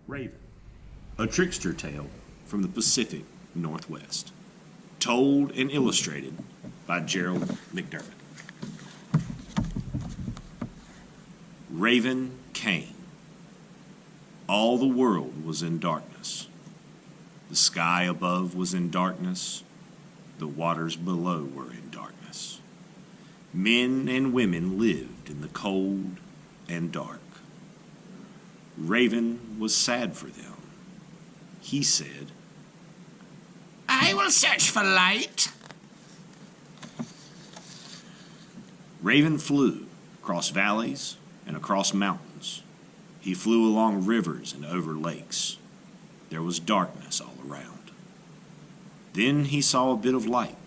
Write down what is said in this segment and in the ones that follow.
Raven, a trickster tale from the Pacific Northwest, told and illustrated by Gerald McDermott. Raven came. All the world was in darkness. The sky above was in darkness. The waters below were in darkness. Men and women lived in the cold and dark. Raven was sad for them. He said, "I will search for light." Raven flew across valleys and across mountains. He flew along rivers and over lakes. There was darkness all around. Then he saw a bit of light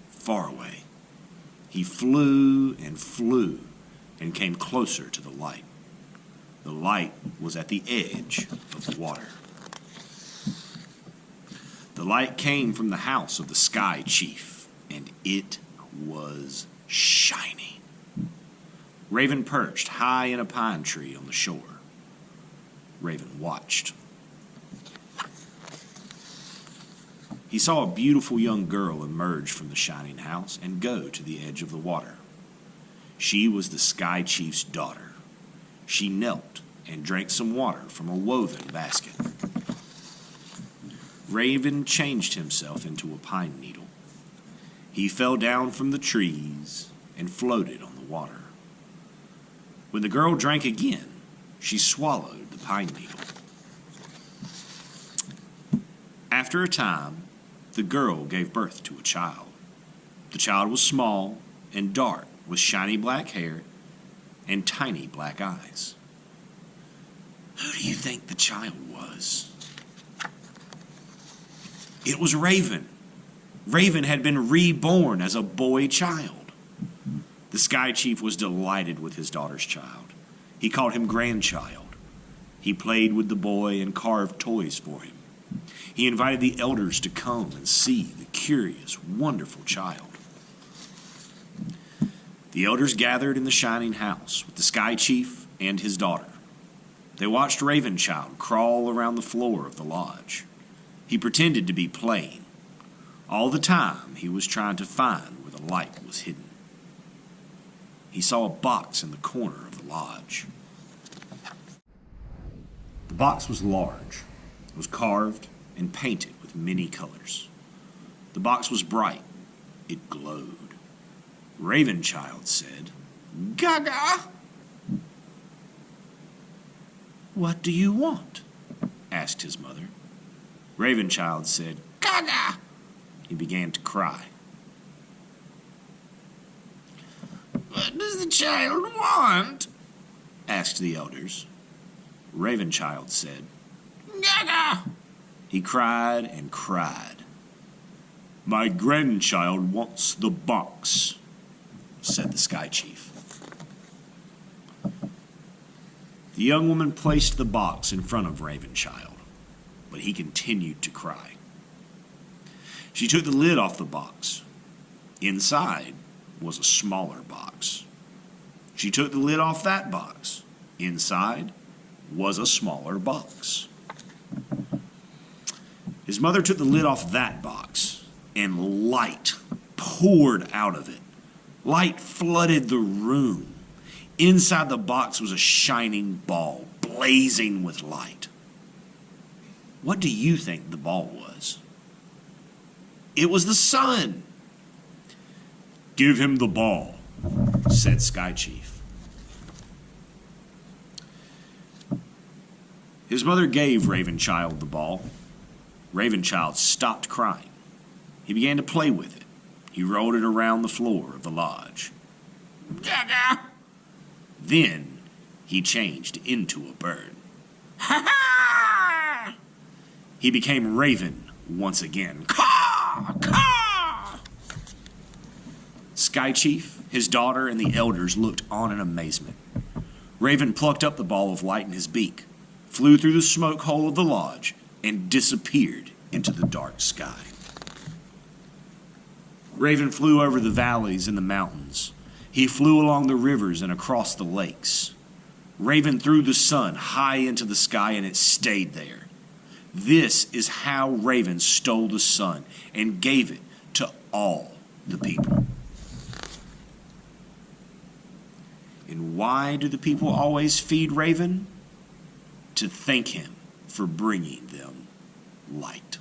far away. He flew and came closer to the light. The light was at the edge of the water. The light came from the house of the Sky Chief, and it was shining. Raven perched high in a pine tree on the shore. Raven watched. He saw a beautiful young girl emerge from the shining house and go to the edge of the water. She was the Sky Chief's daughter. She knelt and drank some water from a woven basket. Raven changed himself into a pine needle. He fell down from the trees and floated on the water. When the girl drank again, she swallowed the pine needle. After a time, the girl gave birth to a child. The child was small and dark, with shiny black hair and tiny black eyes. Who do you think the child was? It was Raven. Raven had been reborn as a boy child. The Sky Chief was delighted with his daughter's child. He called him grandchild. He played with the boy and carved toys for him. He invited the elders to come and see the curious, wonderful child. The elders gathered in the shining house with the Sky Chief and his daughter. They watched Ravenchild crawl around the floor of the lodge. He pretended to be playing. All the time, he was trying to find where the light was hidden. He saw a box in the corner of the lodge. The box was large. It was carved and painted with many colors. The box was bright. It glowed. Ravenchild said, "Gaga!" "What do you want?" asked his mother. Ravenchild said, "Gaga!" He began to cry. "What does the child want?" asked the elders. Ravenchild said, "Gaga!" He cried and cried. "My grandchild wants the box," said the Sky Chief. The young woman placed the box in front of Ravenchild, but he continued to cry. She took the lid off the box. Inside was a smaller box. She took the lid off that box. Inside was a smaller box. His mother took the lid off that box, and light poured out of it. Light flooded the room. Inside the box was a shining ball, blazing with light. What do you think the ball was? It was the sun. "Give him the ball," said Sky Chief. His mother gave Ravenchild the ball. Ravenchild stopped crying. He began to play with it. He rolled it around the floor of the lodge. "Gaga!" Then he changed into a bird. "Ha ha!" He became Raven once again. "Caw! Caw!" Sky Chief, his daughter, and the elders looked on in amazement. Raven plucked up the ball of light in his beak, flew through the smoke hole of the lodge, and disappeared into the dark sky. Raven flew over the valleys and the mountains. He flew along the rivers and across the lakes. Raven threw the sun high into the sky, and it stayed there. This is how Raven stole the sun and gave it to all the people. And why do the people always feed Raven? To thank him for bringing them light.